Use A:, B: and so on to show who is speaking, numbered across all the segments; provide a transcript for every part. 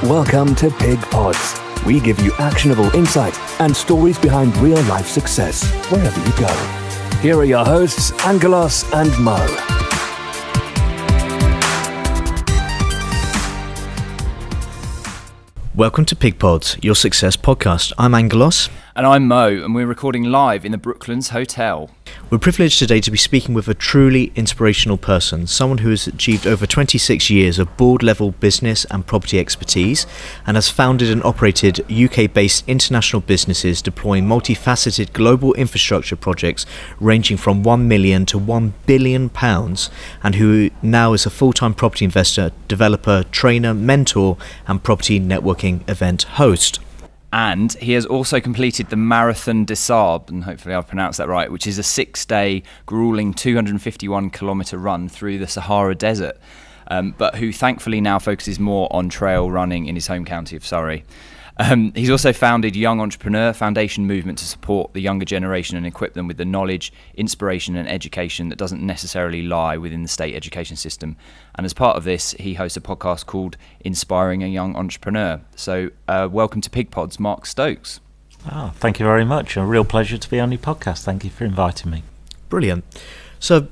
A: Welcome to Pig Pods. We give you actionable insight and stories behind real-life success wherever you go. Here are your hosts, Angelos and Mo.
B: Welcome to Pig Pods, your success podcast. I'm Angelos.
C: And I'm Mo, and we're recording live in the Brooklands Hotel.
B: We're privileged today to be speaking with a truly inspirational person, someone who has achieved over 26 years of board-level business and property expertise, and has founded and operated UK-based international businesses deploying multifaceted global infrastructure projects ranging from £1 million to £1 billion, and who now is a full-time property investor, developer, trainer, mentor, and property networking event host.
C: And he has also completed the Marathon Des Sables, and hopefully I've pronounced that right, which is a 6-day grueling 251 kilometer run through the Sahara Desert, but who thankfully now focuses more on trail running in his home county of Surrey. He's also founded Young Entrepreneur Foundation movement to support the younger generation and equip them with the knowledge, inspiration and education that doesn't necessarily lie within the state education system. And as part of this, he hosts a podcast called Inspiring a Young Entrepreneur. So welcome to Pig Pods, Mark Stokes.
D: Oh, thank you very much. A real pleasure to be on your podcast. Thank you for inviting me.
B: Brilliant. So,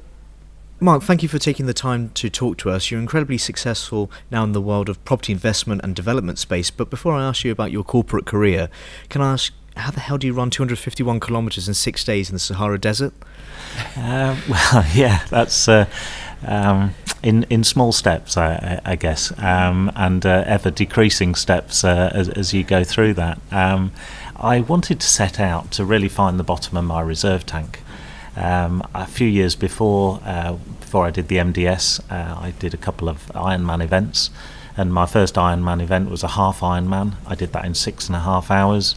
B: Mark, thank you for taking the time to talk to us. You're incredibly successful now in the world of property investment and development space. But before I ask you about your corporate career, can I ask, how the hell do you run 251 kilometres in 6 days in the Sahara Desert?
D: That's in small steps, I guess, and ever decreasing steps as you go through that. I wanted to set out to really find the bottom of my reserve tank. A few years before I did the MDS, I did a couple of Ironman events, and my first Ironman event was a half Ironman. I did that in 6.5 hours.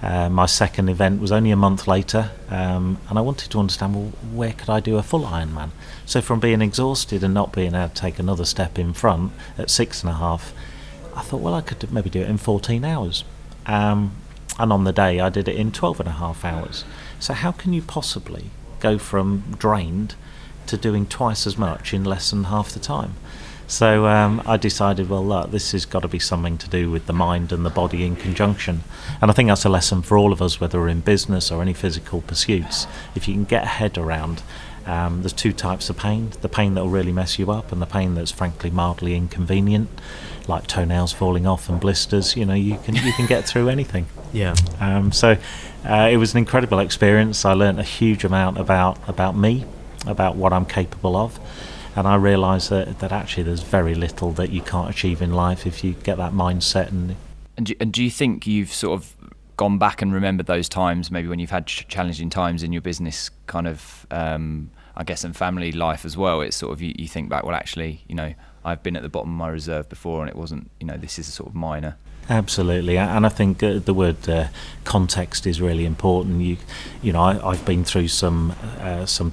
D: My second event was only a month later, and I wanted to understand, well, where could I do a full Ironman? So from being exhausted and not being able to take another step in front at 6.5, I thought, well, I could maybe do it in 14 hours. And on the day, I did it in 12.5 hours. So how can you possibly go from drained to doing twice as much in less than half the time? So I decided, well, look, this has got to be something to do with the mind and the body in conjunction. And I think that's a lesson for all of us, whether we're in business or any physical pursuits. If you can get a head around, there's two types of pain: the pain that will really mess you up, and the pain that's frankly mildly inconvenient, like toenails falling off and blisters. You know, you can get through anything.
B: Yeah.
D: So it was an incredible experience. I learnt a huge amount about me, about what I'm capable of, and I realised that actually there's very little that you can't achieve in life if you get that mindset.
C: And do you think you've sort of gone back and remembered those times, maybe when you've had challenging times in your business kind of, I guess, and family life as well? It's sort of, you think back, well, actually, you know, I've been at the bottom of my reserve before and it wasn't, you know, this is a sort of minor.
D: Absolutely, and I think the word context is really important. You know, I've been through some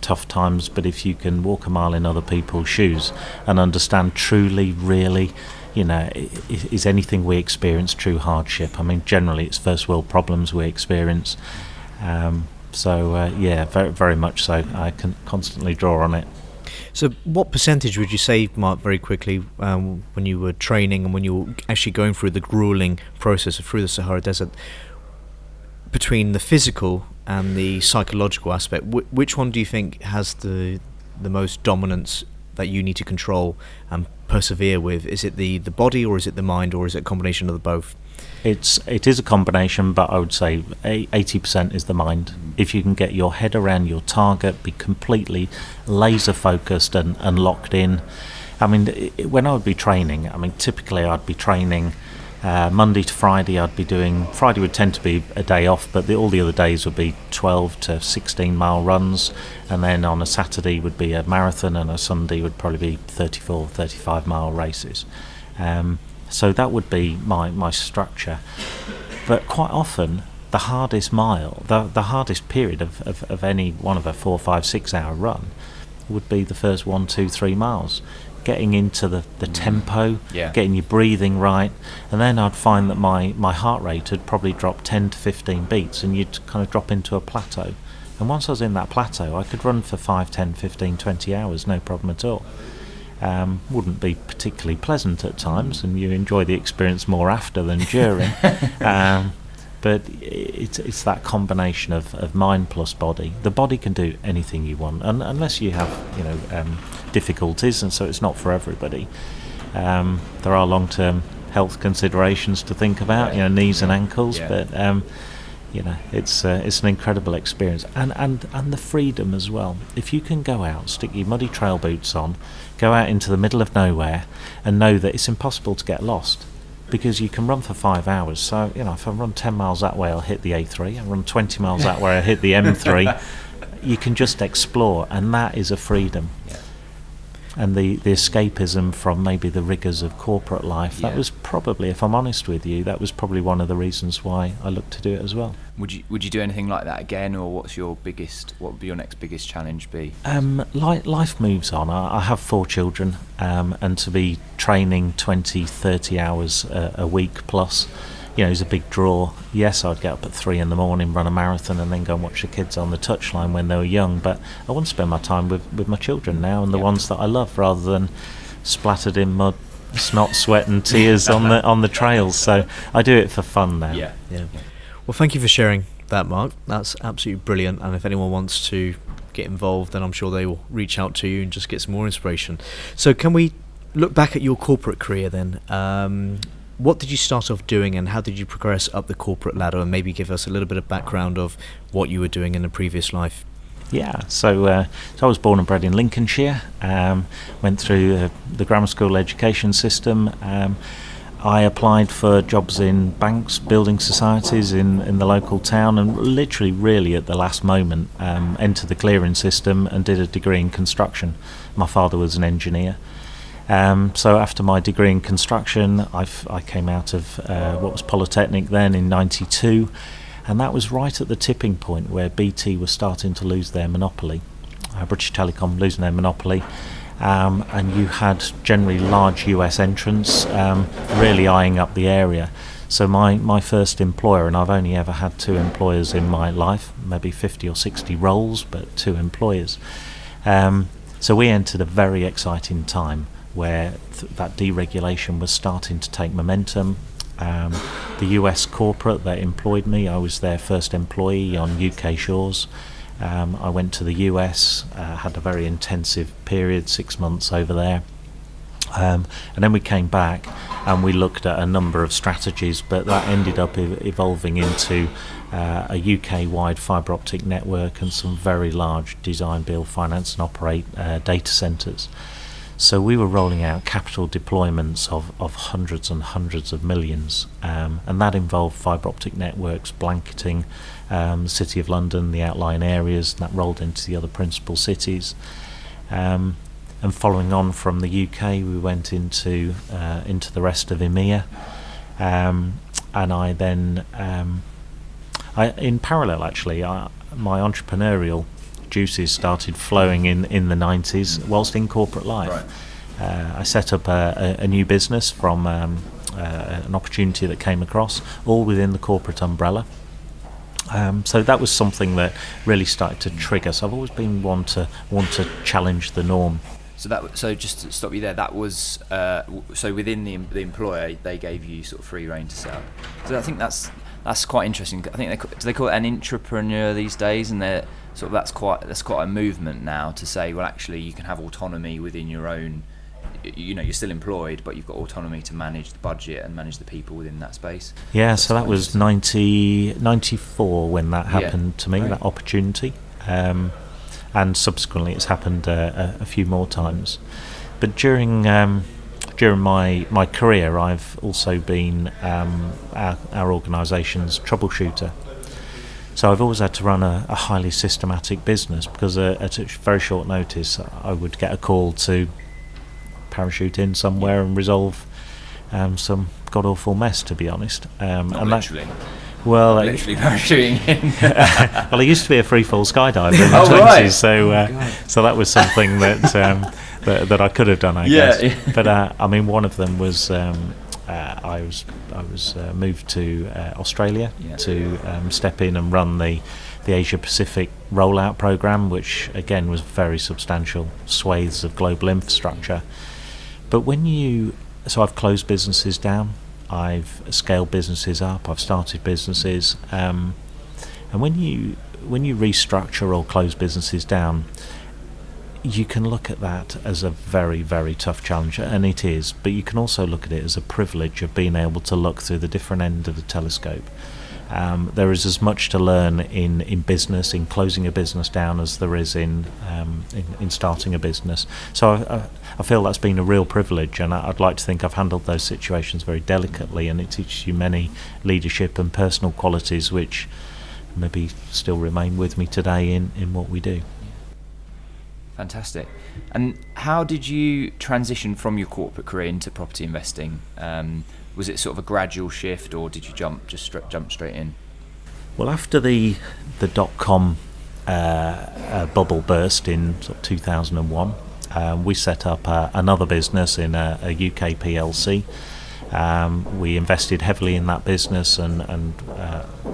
D: tough times, but if you can walk a mile in other people's shoes and understand truly, really, you know, is anything we experience true hardship? I mean, generally it's first world problems we experience. Very, very much so. I can constantly draw on it.
B: So what percentage would you say, Mark, very quickly, when you were training and when you were actually going through the grueling process through the Sahara Desert, between the physical and the psychological aspect, which one do you think has the most dominance that you need to control and persevere with? Is it the body, or is it the mind, or is it a combination of the both?
D: It is a combination, but I would say 80% is the mind. If you can get your head around your target, be completely laser focused and locked in. I mean, when I would be training, typically I'd be training Monday to Friday. Friday would tend to be a day off, but all the other days would be 12 to 16 mile runs, and then on a Saturday would be a marathon, and a Sunday would probably be 34, 35 mile races. So that would be my structure. But quite often, the hardest mile, the hardest period of any one of a 4, 5, 6 hour run would be the first 1, 2, 3 miles. Getting into the tempo, getting your breathing right, and then I'd find that my heart rate had probably dropped 10 to 15 beats, and you'd kind of drop into a plateau. And once I was in that plateau, I could run for 5, 10, 15, 20 hours, no problem at all. wouldn't be particularly pleasant at times, and you enjoy the experience more after than during. But it's that combination of mind plus body. The body can do anything you want, unless you have difficulties, and so it's not for everybody. There are long-term health considerations to think about, knees and ankles, but it's an incredible experience, and the freedom as well. If you can go out, stick your muddy trail boots on, go out into the middle of nowhere, and know that it's impossible to get lost, because you can run for 5 hours. So if I run 10 miles that way, I'll hit the A3. I run 20 miles that way, I hit the M3. You can just explore, and that is a freedom. And the escapism from maybe the rigours of corporate life, that was probably, if I'm honest with you, that was probably one of the reasons why I looked to do it as well.
C: Would you do anything like that again, or what would your next biggest challenge be?
D: Life moves on. I have 4 children, and to be training 20, 30 hours a week plus, is a big draw. Yes, I'd get up at 3 a.m, run a marathon, and then go and watch the kids on the touchline when they were young. But I want to spend my time with my children now, and the ones that I love, rather than splattered in mud, snot, sweat, and tears on the trails. So I do it for fun now.
B: Yeah. Well, thank you for sharing that, Mark. That's absolutely brilliant. And if anyone wants to get involved, then I'm sure they will reach out to you and just get some more inspiration. So can we look back at your corporate career then? What did you start off doing, and how did you progress up the corporate ladder, and maybe give us a little bit of background of what you were doing in a previous life?
D: Yeah, so I was born and bred in Lincolnshire, went through the grammar school education system. I applied for jobs in banks, building societies in the local town, and literally really at the last moment entered the clearing system and did a degree in construction. My father was an engineer. So after my degree in construction, I came out of what was Polytechnic then in '92, and that was right at the tipping point where BT was starting to lose their monopoly, British Telecom losing their monopoly, and you had generally large US entrants really eyeing up the area. So my first employer, and I've only ever had 2 employers in my life, maybe 50 or 60 roles, but 2 employers. So we entered a very exciting time where that deregulation was starting to take momentum. The US corporate that employed me, I was their first employee on UK shores. I went to the US, had a very intensive period, 6 months over there. And then we came back and we looked at a number of strategies, but that ended up evolving into a UK-wide fibre optic network and some very large design, build, finance and operate data centres. So we were rolling out capital deployments of hundreds and hundreds of millions, and that involved fibre optic networks blanketing the City of London, the outlying areas, and that rolled into the other principal cities. And following on from the UK, we went into the rest of EMEA, and I then, in parallel actually, my entrepreneurial juices started flowing in the 90s whilst in corporate life. Right. I set up a new business from an opportunity that came across, all within the corporate umbrella. So that was something that really started to trigger. So I've always been one to challenge the norm.
C: So just to stop you there, that was so within the employer they gave you sort of free rein to set up. So I think that's quite interesting. I think do they call it an intrapreneur these days, and they're sort of that's quite a movement now to say, well, actually you can have autonomy within your own. You're still employed, but you've got autonomy to manage the budget and manage the people within that space.
D: Yeah, so that was 94 when that happened to me, right. That opportunity. And subsequently it's happened a few more times. But during my career, I've also been our organisation's troubleshooter. So I've always had to run a highly systematic business, because at a very short notice I would get a call to parachute in somewhere and resolve some god-awful mess, to be honest.
C: Not literally.
D: Well,
C: literally parachuting in.
D: Well, I used to be a free-fall skydiver in the 20s, right. So that was something that I could have done, I guess. Yeah. But I mean, one of them was I was moved to Australia to step in and run the Asia Pacific rollout program, which again was very substantial swathes of global infrastructure. But so I've closed businesses down, I've scaled businesses up, I've started businesses, and when you restructure or close businesses down, you can look at that as a very, very tough challenge, and it is, but you can also look at it as a privilege of being able to look through the different end of the telescope. There is as much to learn in business, in closing a business down, as there is in starting a business. So I feel that's been a real privilege, and I'd like to think I've handled those situations very delicately, and it teaches you many leadership and personal qualities which maybe still remain with me today in what we do.
C: Fantastic. And how did you transition from your corporate career into property investing? Was it sort of a gradual shift, or did you jump straight in?
D: Well, after the dot-com bubble burst in sort of 2001, we set up another business in a UK PLC. We invested heavily in that business, and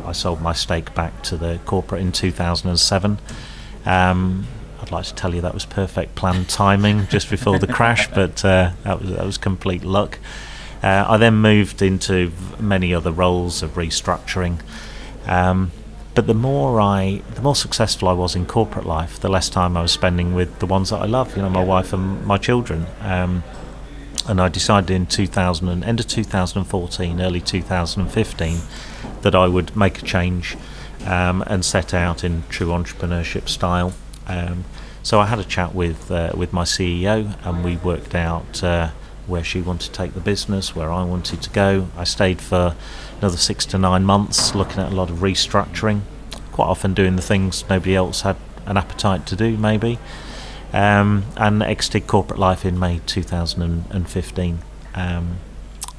D: I sold my stake back to the corporate in 2007. I'd like to tell you that was perfect planned timing just before the crash, but that was complete luck. I then moved into many other roles of restructuring, but the more successful I was in corporate life, the less time I was spending with the ones that I love, my wife and my children. And I decided in end of 2014, early 2015, that I would make a change and set out in true entrepreneurship style. So I had a chat with my CEO, and we worked out where she wanted to take the business, where I wanted to go. I stayed for another 6 to 9 months, looking at a lot of restructuring, quite often doing the things nobody else had an appetite to do, maybe, and exited corporate life in May 2015.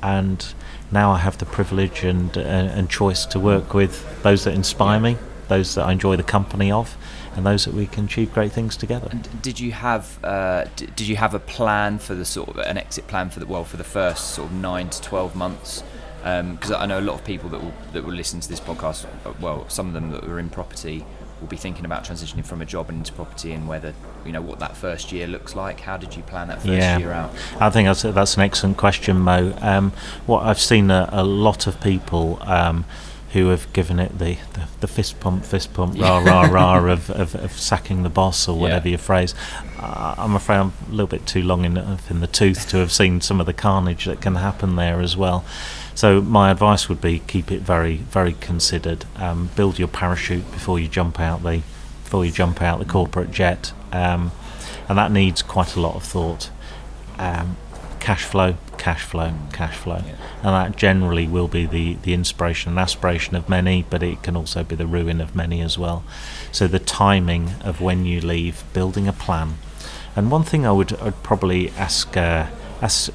D: And now I have the privilege and choice to work with those that inspire me, those that I enjoy the company of, and those that we can achieve great things together.
C: And did you have a plan for the sort of an exit plan for the first sort of 9 to 12 months? Because I know a lot of people that will listen to this podcast. Well, some of them that are in property will be thinking about transitioning from a job and into property, and whether what that first year looks like. How did you plan that first year out?
D: I think that's an excellent question, Mo. What I've seen a lot of people who have given it the fist pump, rah, rah, rah of sacking the boss, or whatever your phrase. I'm afraid I'm a little bit too long enough in the tooth to have seen some of the carnage that can happen there as well. So my advice would be keep it very, very considered. Build your parachute before you jump out the corporate jet, and that needs quite a lot of thought. Cash flow, and that generally will be the inspiration and aspiration of many, but it can also be the ruin of many as well. So the timing of when you leave, building a plan. And one thing I'd probably ask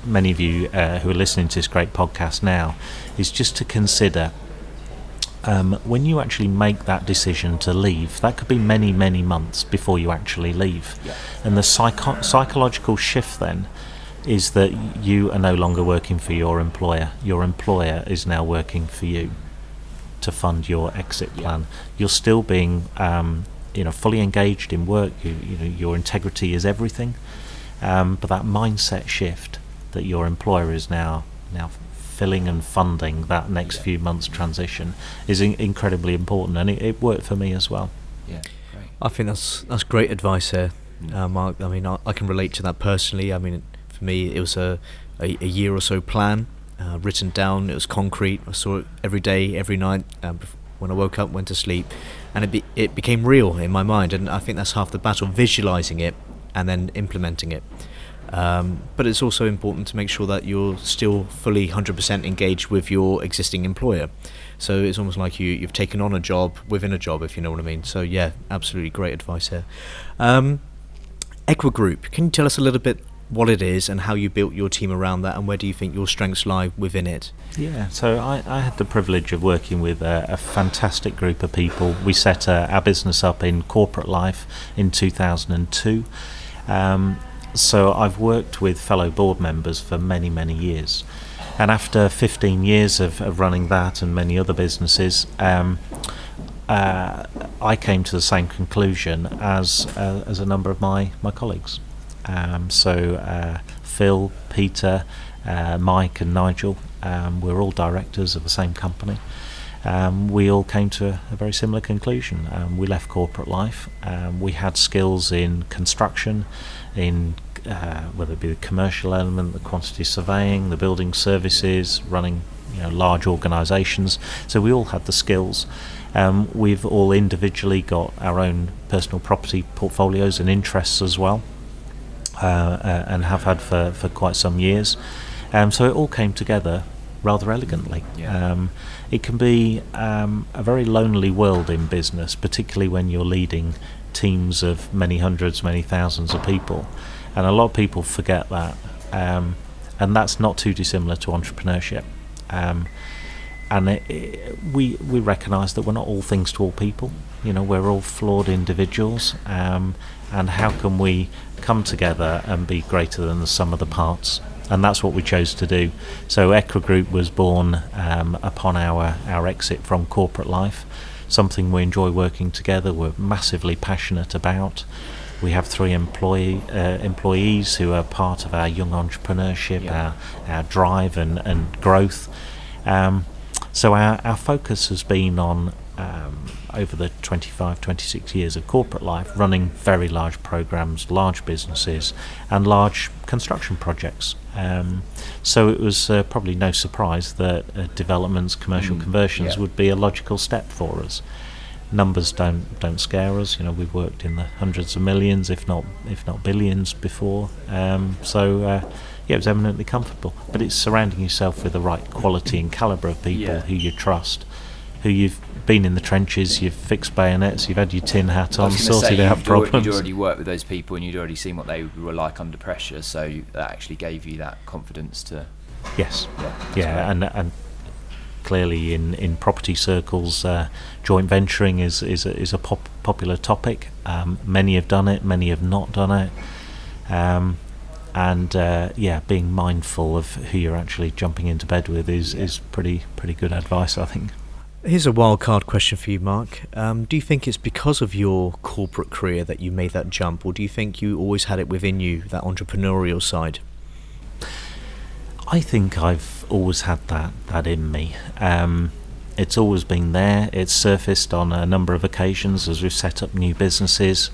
D: many of you who are listening to this great podcast now is just to consider when you actually make that decision to leave, that could be many, many months before you actually leave. And the psychological shift then is that you are no longer working for your employer. Your employer is now working for you to fund your exit plan. You're still being fully engaged in work. Your integrity is everything, but that mindset shift that your employer is now filling and funding that next few months transition is incredibly important, and it worked for me as well.
C: Yeah, great.
B: I think that's great advice there, Mark. I mean, I can relate to that personally. I mean, for me, it was a year or so plan, written down. It was concrete. I saw it every day, every night, when I woke up, went to sleep, and it became real in my mind. And I think that's half the battle: visualizing it and then implementing it. But it's also important to make sure that you're still fully 100% engaged with your existing employer. So it's almost like you've taken on a job within a job, if you know what I mean. So yeah, absolutely great advice here. Equa Group, can you tell us a little bit what it is and how you built your team around that, and where do you think your strengths lie within it? Yeah,
D: so I had the privilege of working with a fantastic group of people. We set our business up in corporate life in 2002. So I've worked with fellow board members for many, many years. And after 15 years of running that and many other businesses, I came to the same conclusion as a number of my colleagues. Phil, Peter, Mike and Nigel, we're all directors of the same company. We all came to a very similar conclusion. We left corporate life. We had skills in construction, in whether it be the commercial element, the quantity surveying, the building services, running large organisations. So we all had the skills. We've all individually got our own personal property portfolios and interests as well, and have had for quite some years. So it all came together rather elegantly. It can be a very lonely world in business, particularly when you're leading teams of many hundreds, many thousands of people, and a lot of people forget that, and that's not too dissimilar to entrepreneurship. We recognise that we're not all things to all people. We're all flawed individuals, and how can we come together and be greater than the sum of the parts? And that's what we chose to do. So Equa Group was born upon our exit from corporate life, something we enjoy working together, we're massively passionate about. We have 3 employees who are part of our young entrepreneurship, our drive and growth. So our focus has been on, over the 25, 26 years of corporate life, running very large programs, large businesses and large construction projects. So it was probably no surprise that developments, commercial conversions would be a logical step for us. Numbers don't scare us. We've worked in the hundreds of millions, if not billions before. It was eminently comfortable. But it's surrounding yourself with the right quality and calibre of people who you trust, who you've been in the trenches, you've fixed bayonets, you've had your tin hat on, sorted out problems.
C: You'd already worked with those people and you'd already seen what they were like under pressure, so that actually gave you that confidence to...
D: Yes. And clearly in property circles, joint venturing is a popular topic. Many have done it, many have not done it. Being mindful of who you're actually jumping into bed with is pretty good advice, I think.
B: Here's a wildcard question for you, Mark. Do you think it's because of your corporate career that you made that jump, or do you think you always had it within you, that entrepreneurial side?
D: I think I've always had that in me. It's always been there. It's surfaced on a number of occasions as we've set up new businesses.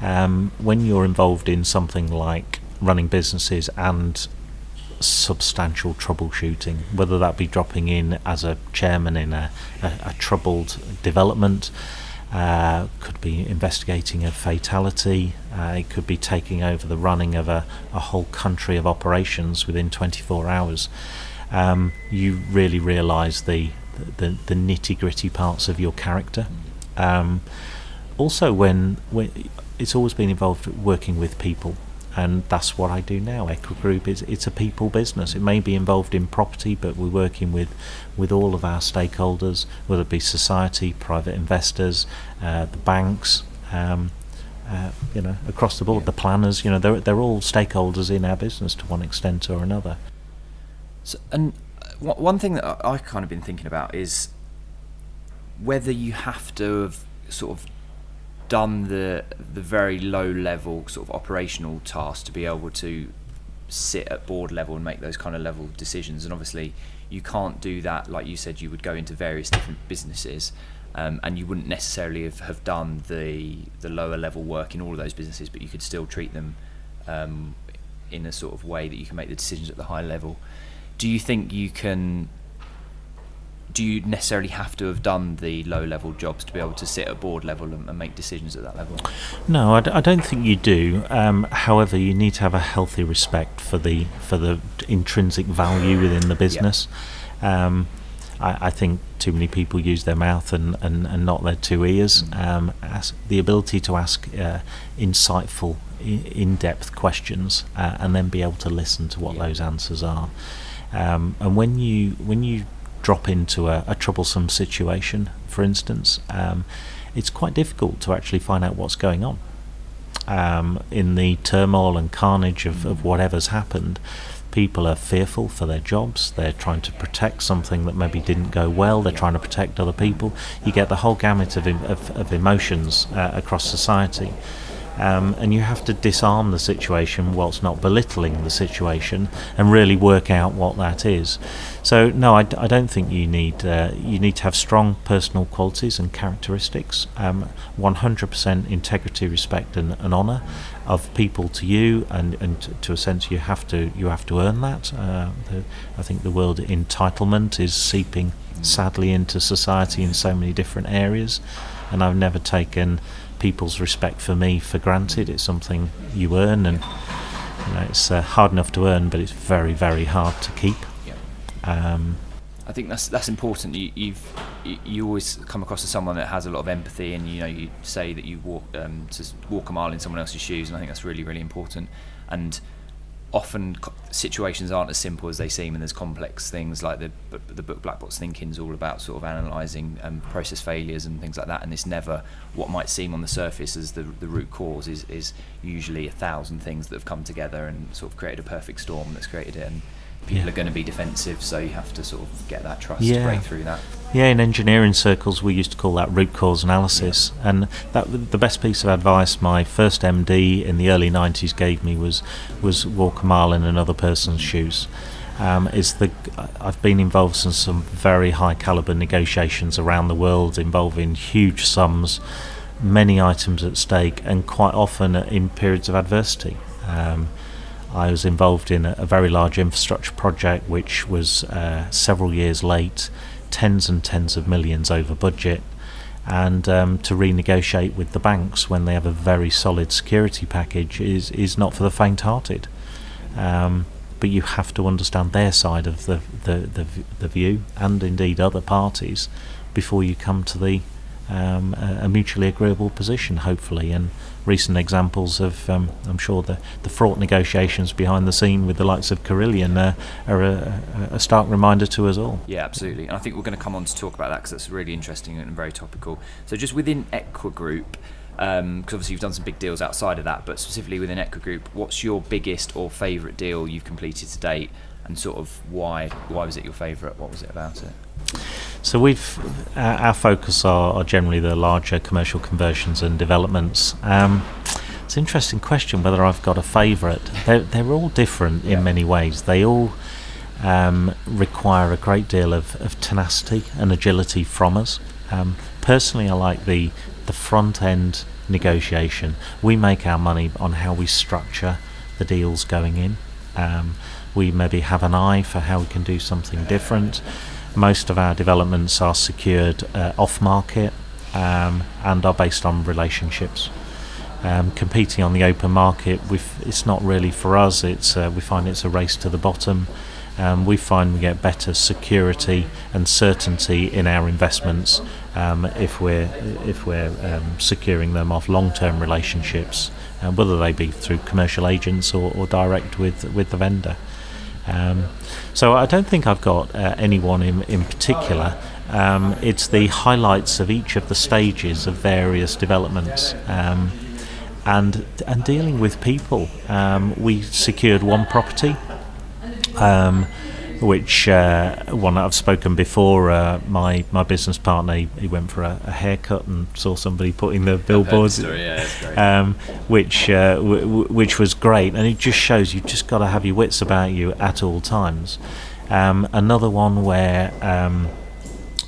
D: When you're involved in something like running businesses and substantial troubleshooting, whether that be dropping in as a chairman in a troubled development, could be investigating a fatality, it could be taking over the running of a whole country of operations within 24 hours. You really realise the nitty-gritty parts of your character. Also, when it's always been involved working with people, and that's what I do now. Equa Group it's a people business. It may be involved in property, but we're working with all of our stakeholders, whether it be society, private investors, the banks, across the board, the planners. They're all stakeholders in our business to one extent or another.
C: So, and one thing that I've kind of been thinking about is whether you have to have sort of done the very low level sort of operational tasks to be able to sit at board level and make those kind of level decisions. And obviously you can't do that, like you said, you would go into various different businesses, and you wouldn't necessarily have done the lower level work in all of those businesses, but you could still treat them in a sort of way that you can make the decisions at the high level. Do you think do you necessarily have to have done the low-level jobs to be able to sit at board level and make decisions at that level?
D: No, I don't think you do. However, you need to have a healthy respect for the intrinsic value within the business. I think too many people use their mouth and not their 2 ears. The ability to ask insightful, in-depth questions and then be able to listen to what those answers are. And when you drop into a troublesome situation, for instance, it's quite difficult to actually find out what's going on. In the turmoil and carnage of whatever's happened, People are fearful for their jobs. They're trying to protect something that maybe didn't go well. They're trying to protect other people. You get the whole gamut of emotions across society. And you have to disarm the situation whilst not belittling the situation and really work out what that is. So no, I don't think you need to have strong personal qualities and characteristics, 100% integrity, respect and honour of people to you, and to a sense you have to earn that. I think the word entitlement is seeping sadly into society in so many different areas, and I've never taken people's respect for me for granted. It's something you earn, and it's hard enough to earn, but it's very, very hard to keep.
C: I think that's important. You always come across as someone that has a lot of empathy, and you say that you walk a mile in someone else's shoes, and I think that's really, really important. And often situations aren't as simple as they seem, and there's complex things like the book Black Box Thinking is all about sort of analysing process failures and things like that, and it's never what might seem on the surface as the root cause is usually 1,000 things that have come together and sort of created a perfect storm that's created it, and people are going to be defensive, so you have to sort of get that trust to break through that.
D: Yeah, in engineering circles we used to call that root cause analysis, and that the best piece of advice my first MD in the early 90s gave me was walk a mile in another person's shoes. I've been involved in some very high caliber negotiations around the world involving huge sums, many items at stake, and quite often in periods of adversity. I was involved in a very large infrastructure project which was several years late, tens and tens of millions over budget, and to renegotiate with the banks when they have a very solid security package is not for the faint-hearted. But you have to understand their side of the view, and indeed other parties, before you come to a mutually agreeable position, hopefully. And recent examples of, I'm sure, the fraught negotiations behind the scene with the likes of Carillion are a stark reminder to us all.
C: Yeah, absolutely. And I think we're going to come on to talk about that because that's really interesting and very topical. So just within Equa Group, because obviously you've done some big deals outside of that, but specifically within Equa Group, what's your biggest or favourite deal you've completed to date, and sort of why was it your favourite? What was it about it?
D: So our focus are generally the larger commercial conversions and developments. It's an interesting question whether I've got a favourite. They're all different in many ways. They all require a great deal of tenacity and agility from us. Personally, I like the front end negotiation. We make our money on how we structure the deals going in. We maybe have an eye for how we can do something different. Most of our developments are secured off-market and are based on relationships. Competing on the open market, it's not really for us. We find it's a race to the bottom. We find we get better security and certainty in our investments if we're securing them off long-term relationships, whether they be through commercial agents or direct with the vendor. So I don't think I've got anyone in particular. It's the highlights of each of the stages of various developments, and dealing with people. We secured one property, which one I've spoken before. My business partner, he went for a haircut and saw somebody putting the billboards, which was great, and it just shows you've just got to have your wits about you at all times. Another one where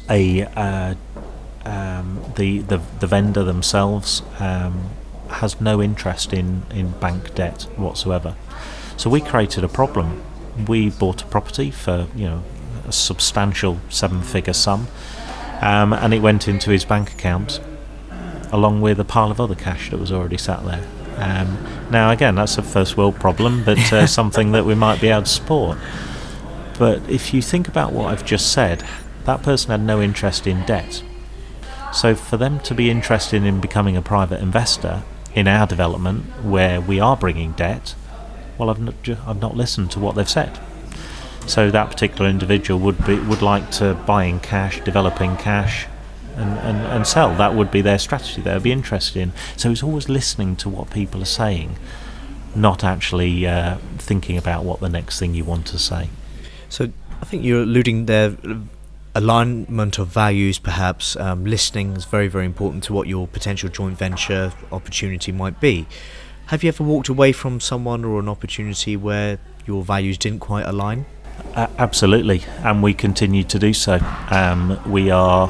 D: the vendor themselves has no interest in bank debt whatsoever, so we created a problem. We bought a property for a substantial 7-figure sum, and it went into his bank account along with a pile of other cash that was already sat there. Now again, that's a first world problem, but something that we might be able to support. But if you think about what I've just said, that person had no interest in debt. So for them to be interested in becoming a private investor in our development where we are bringing debt, well, I've not listened to what they've said. So that particular individual would like to buy in cash, develop in cash, and sell. That would be their strategy. They would be interested in. So it's always listening to what people are saying, not actually thinking about what the next thing you want to say.
B: So I think you're alluding there, alignment of values perhaps, listening is very, very important to what your potential joint venture opportunity might be. Have you ever walked away from someone or an opportunity where your values didn't quite align?
D: Absolutely, and we continue to do so. We are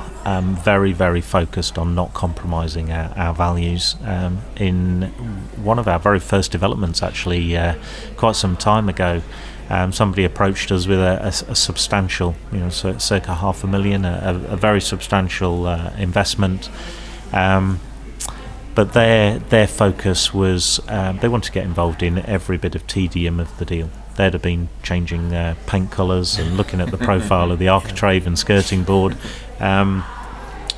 D: very, very focused on not compromising our values. In one of our very first developments, actually, quite some time ago, somebody approached us with a substantial, so circa $500,000, a very substantial investment. But their focus was they want to get involved in every bit of tedium of the deal. They'd have been changing paint colours and looking at the profile of the architrave and skirting board. And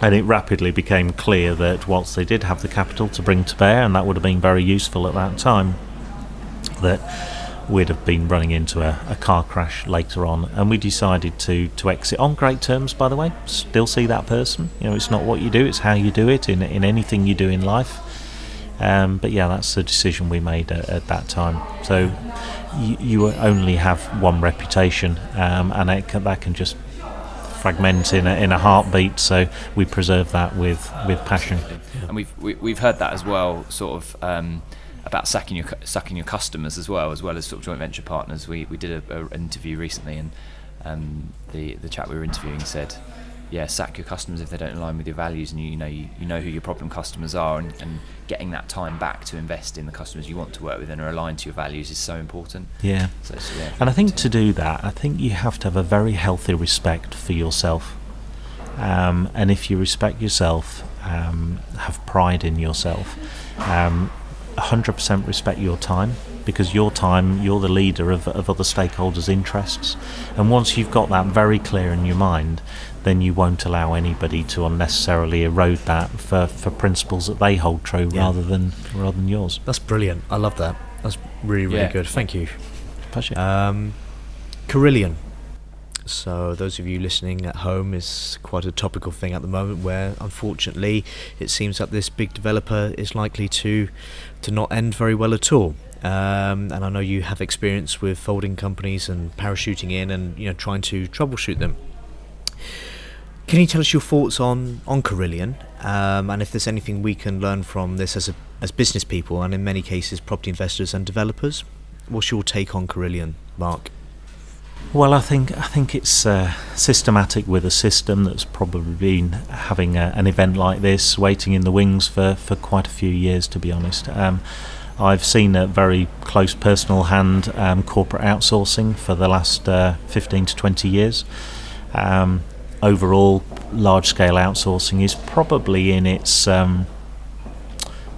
D: it rapidly became clear that whilst they did have the capital to bring to bear, and that would have been very useful at that time, that we'd have been running into a car crash later on. And we decided to exit on great terms, by the way. Still see that person. It's not what you do, it's how you do it in anything you do in life. But yeah, that's the decision we made at that time. So you only have one reputation, and that can just fragment in a heartbeat. So we preserve that with passion.
C: And we've heard that as well, sort of about sucking your customers as well as sort of joint venture partners. We did an interview recently, and the chap we were interviewing said, yeah, sack your customers if they don't align with your values, and you know who your problem customers are, and getting that time back to invest in the customers you want to work with and are aligned to your values is so important.
D: Yeah. And I think to do that, I think you have to have a very healthy respect for yourself. And if you respect yourself, have pride in yourself, 100% respect your time, because your time, you're the leader of other stakeholders' interests. And once you've got that very clear in your mind, then you won't allow anybody to unnecessarily erode that for principles that they hold true, rather than yours.
B: That's brilliant. I love that. That's really, really good. Thank you.
D: Pleasure.
B: Carillion. So those of you listening at home, is quite a topical thing at the moment, where unfortunately it seems that this big developer is likely to not end very well at all. And I know you have experience with folding companies and parachuting in and trying to troubleshoot them. Can you tell us your thoughts on Carillion, and if there's anything we can learn from this as business people, and in many cases property investors and developers? What's your take on Carillion, Mark?
D: Well, I think it's systematic with a system that's probably been having an event like this waiting in the wings for quite a few years, to be honest. I've seen at very close personal hand corporate outsourcing for the last 15 to 20 years. Overall, large-scale outsourcing is probably in its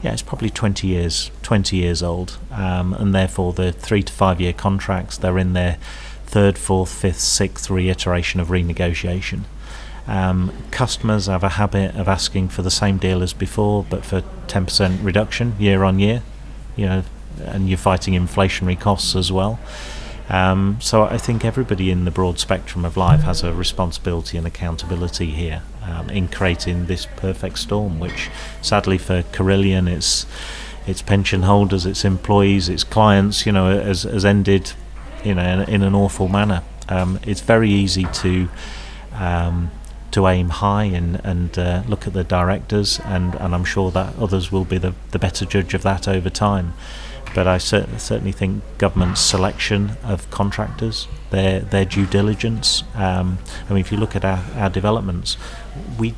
D: it's probably 20 years old, and therefore the 3 to 5 year contracts, they're in their third, fourth, fifth, sixth reiteration of renegotiation. Customers have a habit of asking for the same deal as before, but for 10% reduction year on year, and you're fighting inflationary costs as well. So I think everybody in the broad spectrum of life has a responsibility and accountability here in creating this perfect storm, which sadly for Carillion, its pension holders, its employees, its clients, has ended in an awful manner. It's very easy to aim high and look at the directors, and I'm sure that others will be the better judge of that over time. But I certainly think government's selection of contractors, their due diligence. If you look at our developments, we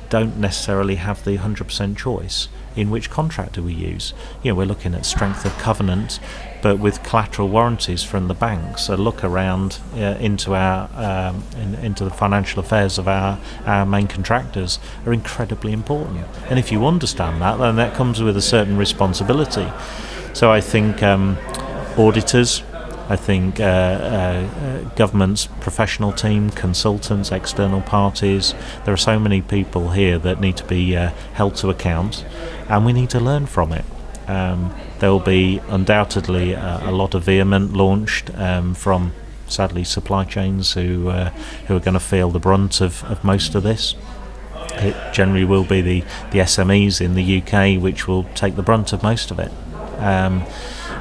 D: don't necessarily have the 100% choice in which contractor we use. We're looking at strength of covenant, but with collateral warranties from the banks. A look around into the financial affairs of our main contractors are incredibly important. And if you understand that, then that comes with a certain responsibility. So I think auditors, I think government's professional team, consultants, external parties, there are so many people here that need to be held to account, and we need to learn from it. There will be undoubtedly a lot of vehement launched from, sadly, supply chains who are going to feel the brunt of most of this. It generally will be the SMEs in the UK which will take the brunt of most of it.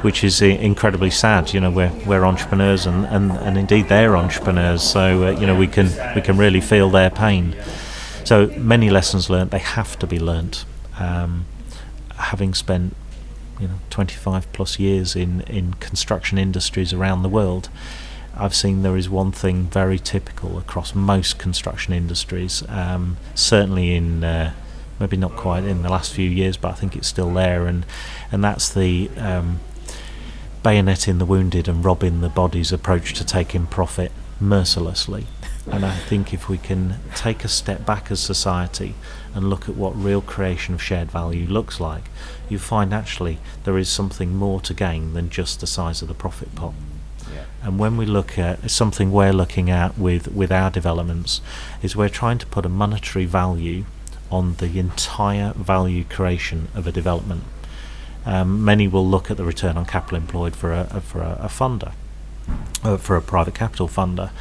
D: which is incredibly sad. We're entrepreneurs, and indeed they're entrepreneurs, so we can really feel their pain. So many lessons learned. They have to be learnt. Having spent 25 plus years in construction industries around the world, I've seen there is one thing very typical across most construction industries, certainly in maybe not quite in the last few years, but I think it's still there, and that's the bayoneting the wounded and robbing the body's approach to taking profit mercilessly. And I think if we can take a step back as society and look at what real creation of shared value looks like, you find actually there is something more to gain than just the size of the profit pot. And when we look at something we're looking at with our developments, is we're trying to put a monetary value on the entire value creation of a development. Many will look at the return on capital employed for a funder, for a private capital funder,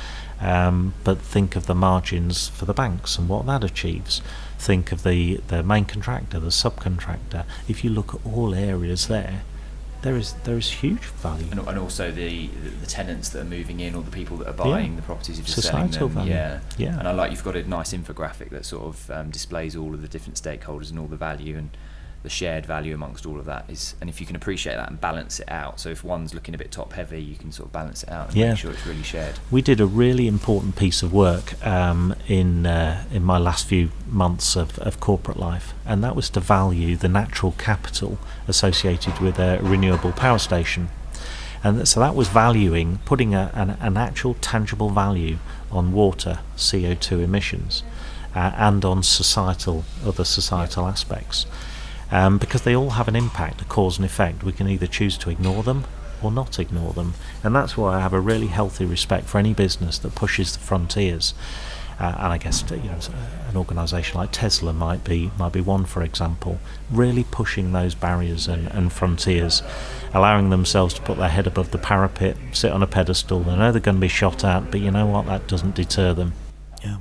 D: but think of the margins for the banks and what that achieves. Think of the main contractor, the subcontractor. If you look at all areas there is huge value,
C: and also the tenants that are moving in, or the people that are buying the properties if you're selling them.
D: Value. Yeah.
C: And I like you've got a nice infographic that sort of displays all of the different stakeholders and all the value and the shared value amongst all of that is. And if you can appreciate that and balance it out, so if one's looking a bit top heavy, you can sort of balance it out and make sure it's really shared.
D: We did a really important piece of work in my last few months of corporate life, and that was to value the natural capital associated with a renewable power station. And so that was putting an actual tangible value on water, CO2 emissions, and on other societal aspects. Because they all have an impact, a cause and effect. We can either choose to ignore them or not ignore them, and that's why I have a really healthy respect for any business that pushes the frontiers. And I guess an organisation like Tesla might be one, for example, really pushing those barriers and frontiers, allowing themselves to put their head above the parapet, sit on a pedestal. They know they're going to be shot at, but you know what? That doesn't deter them.
B: Yeah.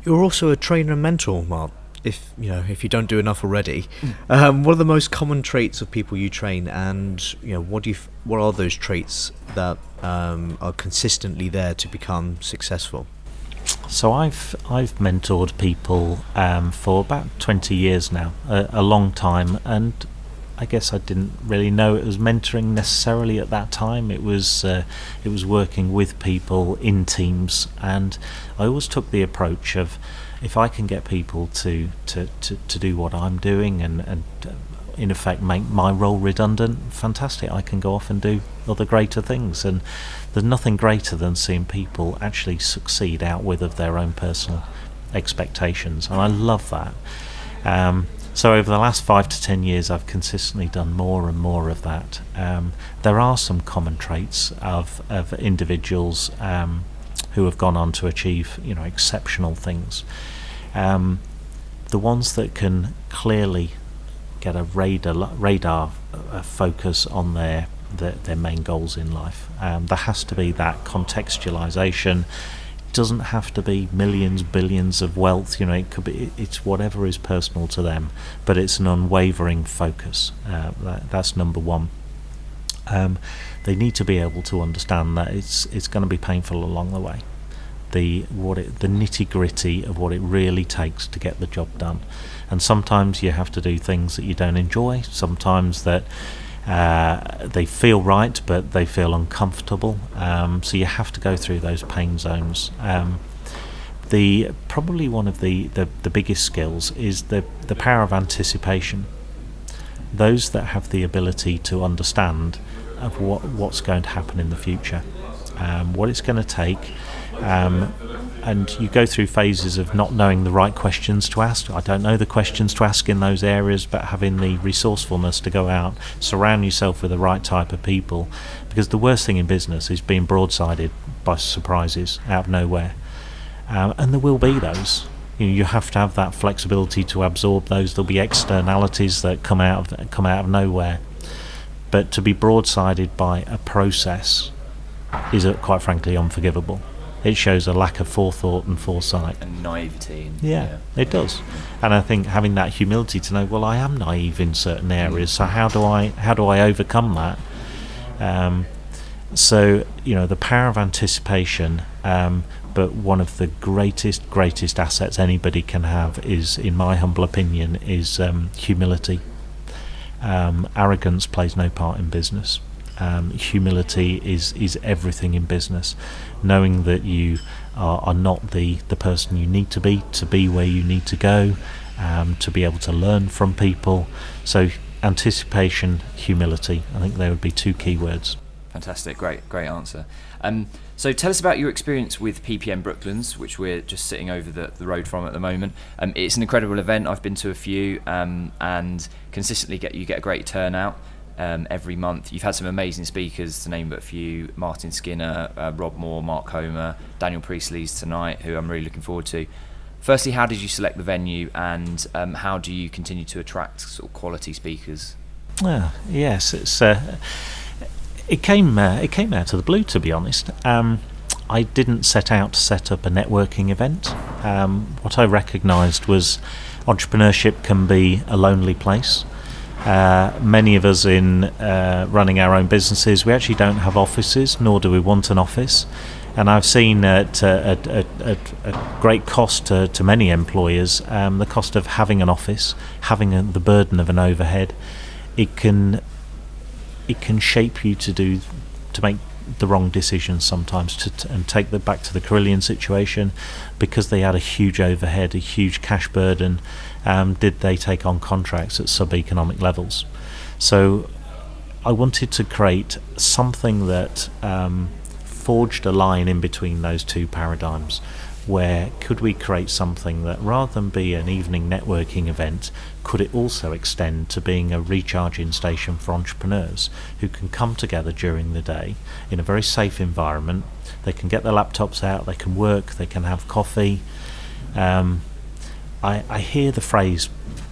B: You're also a trainer and mentor, Mark. If you don't do enough already, what are the most common traits of people you train, and what are those traits that are consistently there to become successful?
D: So I've mentored people for about 20 years now, a long time, and I guess I didn't really know it was mentoring necessarily at that time. It was working with people in teams, and I always took the approach of, if I can get people to do what I'm doing and in effect make my role redundant, fantastic, I can go off and do other greater things. And there's nothing greater than seeing people actually succeed outwith of their own personal expectations, and I love that. So over the last 5 to 10 years, I've consistently done more and more of that. There are some common traits of individuals who have gone on to achieve exceptional things. The ones that can clearly get a radar focus on their main goals in life. There has to be that contextualization. It doesn't have to be millions, billions of wealth. It could be. It's whatever is personal to them, but it's an unwavering focus. That's number one. They need to be able to understand that it's going to be painful along the way. The nitty-gritty of what it really takes to get the job done, and sometimes you have to do things that you don't enjoy. Sometimes that they feel right, but they feel uncomfortable. So you have to go through those pain zones. Probably one of the biggest skills is the power of anticipation. Those that have the ability to understand of what's going to happen in the future, what it's going to take, and you go through phases of not knowing the right questions to ask. I don't know the questions to ask in those areas, but having the resourcefulness to go out, surround yourself with the right type of people, because the worst thing in business is being broadsided by surprises out of nowhere, and there will be those. You have to have that flexibility to absorb those. There'll be externalities that come out of nowhere, but to be broadsided by a process is quite frankly unforgivable. It shows a lack of forethought and foresight
C: and naivety.
D: Yeah, it does. And I think having that humility to know, well, I am naive in certain areas, so how do I overcome that? So, the power of anticipation, but one of the greatest assets anybody can have is, in my humble opinion, is humility. Arrogance plays no part in business. Humility is everything in business. Knowing that you are not the person you need to be where you need to go, to be able to learn from people. So anticipation, humility, I think they would be two key words.
C: Fantastic, great answer. So tell us about your experience with PPM Brooklands, which we're just sitting over the road from at the moment. It's an incredible event. I've been to a few, and consistently you get a great turnout every month. You've had some amazing speakers, to name but a few: Martin Skinner, Rob Moore, Mark Homer, Daniel Priestley's tonight, who I'm really looking forward to. Firstly, how did you select the venue, and how do you continue to attract sort of quality speakers?
D: Yes, it came out of the blue, to be honest. I didn't set out to set up a networking event. What I recognised was entrepreneurship can be a lonely place. Many of us in running our own businesses, we actually don't have offices, nor do we want an office. And I've seen at a great cost to many employers, the cost of having an office, having the burden of an overhead. It can shape you to make the wrong decisions sometimes, and take them back to the Carillion situation, because they had a huge overhead, a huge cash burden. Did they take on contracts at sub-economic levels? So I wanted to create something that forged a line in between those two paradigms. Where could we create something that, rather than be an evening networking event, could it also extend to being a recharging station for entrepreneurs who can come together during the day in a very safe environment? They can get their laptops out, they can work, they can have coffee. I hear the phrase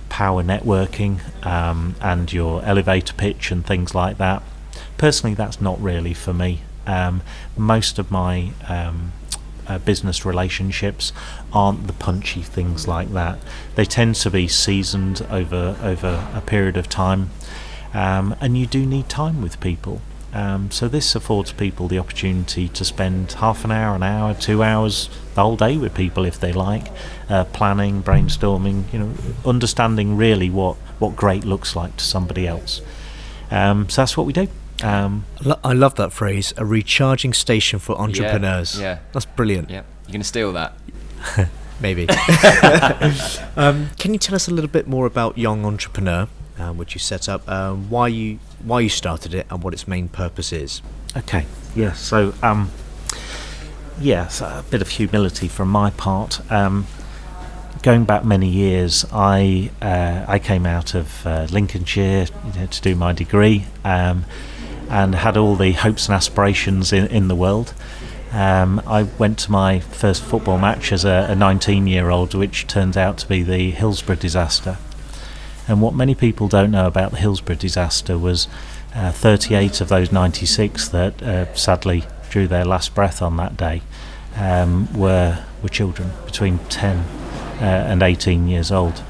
D: power networking and your elevator pitch and things like that. Personally, that's not really for me. Most of my business relationships aren't the punchy things like that. They tend to be seasoned over a period of time, and you do need time with people. So this affords people the opportunity to spend half an hour, 2 hours, the whole day with people if they like, planning, brainstorming, understanding really what great looks like to somebody else. So that's what we do.
B: I love that phrase, a recharging station for entrepreneurs.
C: Yeah.
B: That's brilliant.
C: Yeah. You're going to steal that?
B: Maybe. Can you tell us a little bit more about Young Entrepreneur, which you set up, why you started it, and what its main purpose is?
D: Okay. Yeah. So, so a bit of humility from my part. Going back many years, I came out of Lincolnshire to do my degree, and had all the hopes and aspirations in the world. I went to my first football match as a 19-year-old, which turns out to be the Hillsborough disaster. And what many people don't know about the Hillsborough disaster was 38 of those 96 that sadly drew their last breath on that day were children between 10 and 18 years old.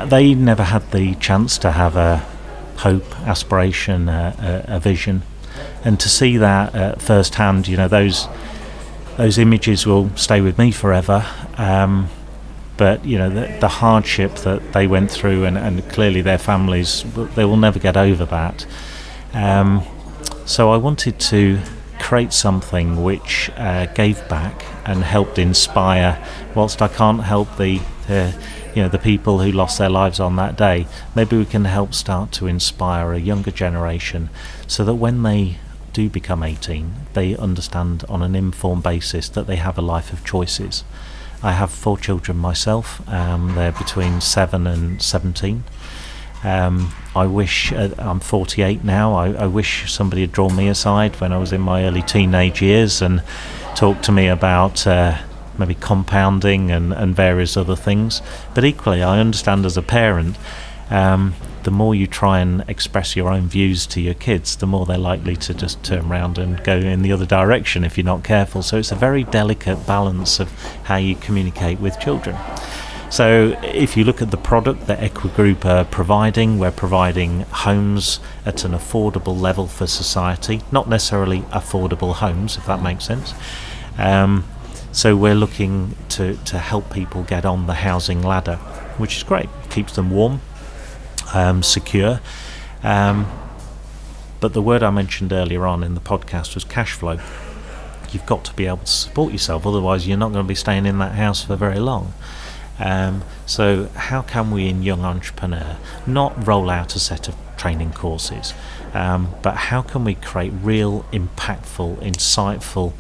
D: They never had the chance to have a hope, aspiration, a vision, and to see that firsthand, those images will stay with me forever. But the hardship that they went through, and clearly their families, they will never get over that. So I wanted to create something which gave back and helped inspire. Whilst I can't help the people who lost their lives on that day, maybe we can help start to inspire a younger generation, so that when they do become 18, they understand on an informed basis that they have a life of choices. I have 4 children myself. They're between 7 and 17. I wish, I'm 48 now, I wish somebody had drawn me aside when I was in my early teenage years and talked to me about maybe compounding and various other things. But equally, I understand as a parent, the more you try and express your own views to your kids, the more they're likely to just turn around and go in the other direction if you're not careful. So it's a very delicate balance of how you communicate with children. So if you look at the product that Equigroup are providing, we're providing homes at an affordable level for society, not necessarily affordable homes, if that makes sense. So we're looking to help people get on the housing ladder, which is great. Keeps them warm, secure. But the word I mentioned earlier on in the podcast was cash flow. You've got to be able to support yourself, otherwise you're not going to be staying in that house for very long. So how can we in Young Entrepreneur not roll out a set of training courses, but how can we create real impactful, insightful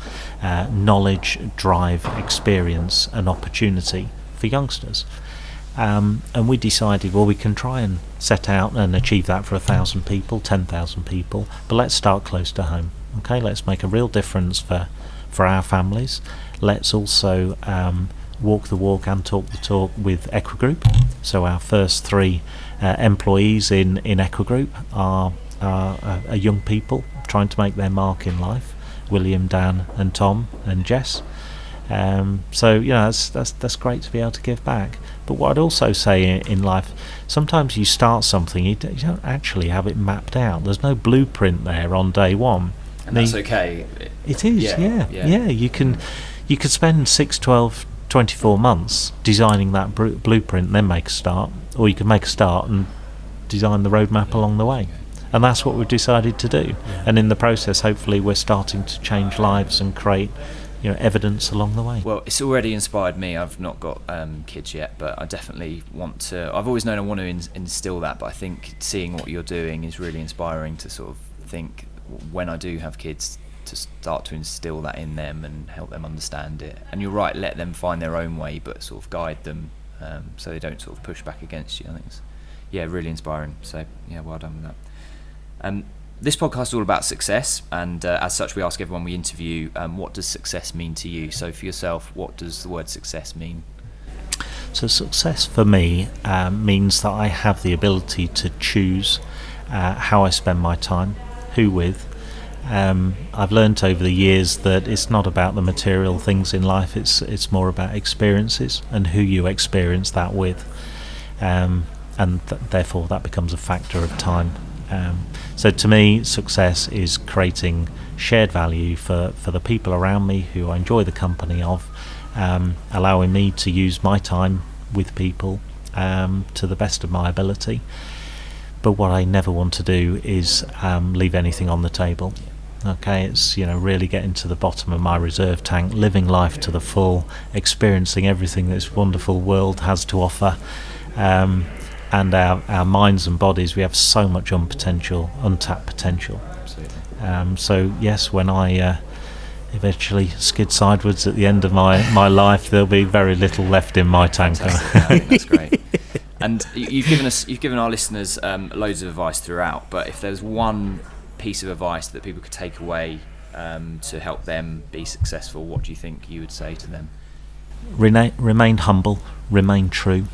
D: knowledge, drive, experience and opportunity for youngsters? And we decided, well, we can try and set out and achieve that for 1,000 people, 10,000 people, but let's start close to home. Okay, let's make a real difference for our families. Let's also walk the walk and talk the talk with Equigroup. So our first 3 employees in Equigroup are young people trying to make their mark in life. William, Dan and Tom and Jess. So that's great to be able to give back. But what I'd also say in life, sometimes you start something, you don't actually have it mapped out. There's no blueprint there on day one.
C: And that's okay.
D: It is, yeah. You can spend 6, 12, 24 months designing that blueprint, then make a start, or you can make a start and design the roadmap along the way. And that's what we've decided to do. And in the process, hopefully, we're starting to change lives and create evidence along the way.
C: Well, it's already inspired me. I've not got kids yet, but I definitely want to. I've always known I want to instill that, but I think seeing what you're doing is really inspiring to sort of think, when I do have kids, to start to instill that in them and help them understand it. And you're right, let them find their own way, but sort of guide them so they don't sort of push back against you. I think it's really inspiring. So well done with that. This podcast is all about success, and as such we ask everyone we interview, what does success mean to you? So for yourself, what does the word success mean?
D: So success for me means that I have the ability to choose how I spend my time, who with. I've learnt over the years that it's not about the material things in life, it's more about experiences and who you experience that with, and therefore that becomes a factor of time. So to me, success is creating shared value for the people around me who I enjoy the company of, allowing me to use my time with people to the best of my ability. But what I never want to do is leave anything on the table. Okay, it's really getting to the bottom of my reserve tank, living life to the full, experiencing everything this wonderful world has to offer. And our minds and bodies, we have so much untapped potential.
C: Absolutely.
D: So yes, when I eventually skid sideways at the end of my life, there'll be very little left in my tank.
C: That's great. And you've given our listeners loads of advice throughout, but if there's one piece of advice that people could take away to help them be successful, what do you think you would say to them?
D: Remain humble, remain true.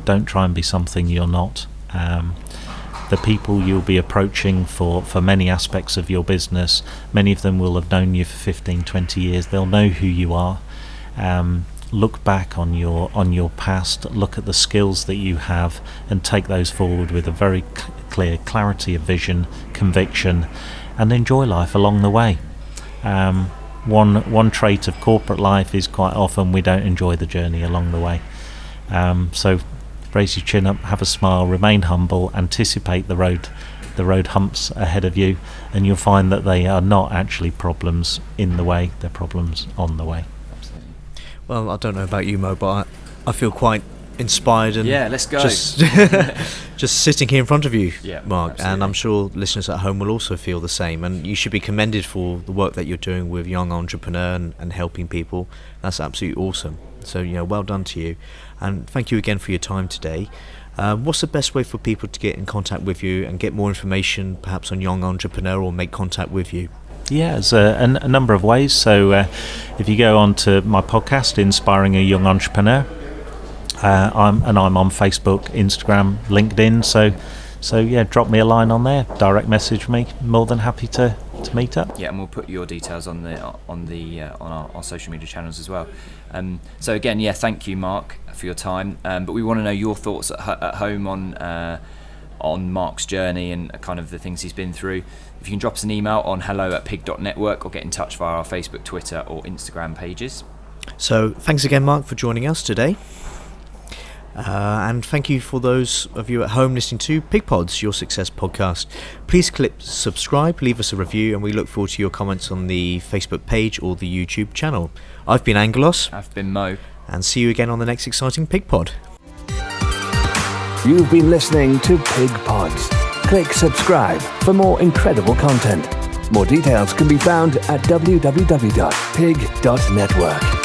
D: Don't try and be something you're not. The people you'll be approaching for many aspects of your business, many of them will have known you for 15, 20 years. They'll know who you are. Look back on your past, look at the skills that you have, and take those forward with a very clear clarity of vision, conviction, and enjoy life along the way. One trait of corporate life is quite often we don't enjoy the journey along the way. So raise your chin up, have a smile, remain humble, anticipate the road humps ahead of you, and you'll find that they are not actually problems in the way, they're problems on the way.
C: Absolutely.
B: Well, I don't know about you, Mo, but I feel quite inspired and
C: let's go.
B: Just sitting here in front of you, Mark,
C: absolutely.
B: and I'm sure listeners at home will also feel the same, and you should be commended for the work that you're doing with Young Entrepreneur and helping people. That's absolutely awesome. So well done to you, and thank you again for your time today. What's the best way for people to get in contact with you and get more information perhaps on Young Entrepreneur or make contact with you?
D: Yeah, there's a number of ways. So if you go on to my podcast, Inspiring a Young Entrepreneur, I'm on Facebook, Instagram, LinkedIn. So drop me a line on there, direct message me. More than happy to to meet up.
C: Yeah, and we'll put your details on our social media channels as well. So again, yeah, thank you, Mark, for your time. But we want to know your thoughts at home on Mark's journey and kind of the things he's been through. If you can drop us an email on hello@pig.network or get in touch via our Facebook, Twitter or Instagram pages.
B: So thanks again, Mark, for joining us today. And thank you for those of you at home listening to Pig Pods, your success podcast. Please click subscribe, leave us a review, and we look forward to your comments on the Facebook page or the YouTube channel. I've been Angelos.
C: I've been Mo.
B: And see you again on the next exciting Pig Pod.
A: You've been listening to Pig Pods. Click subscribe for more incredible content. More details can be found at www.pig.network.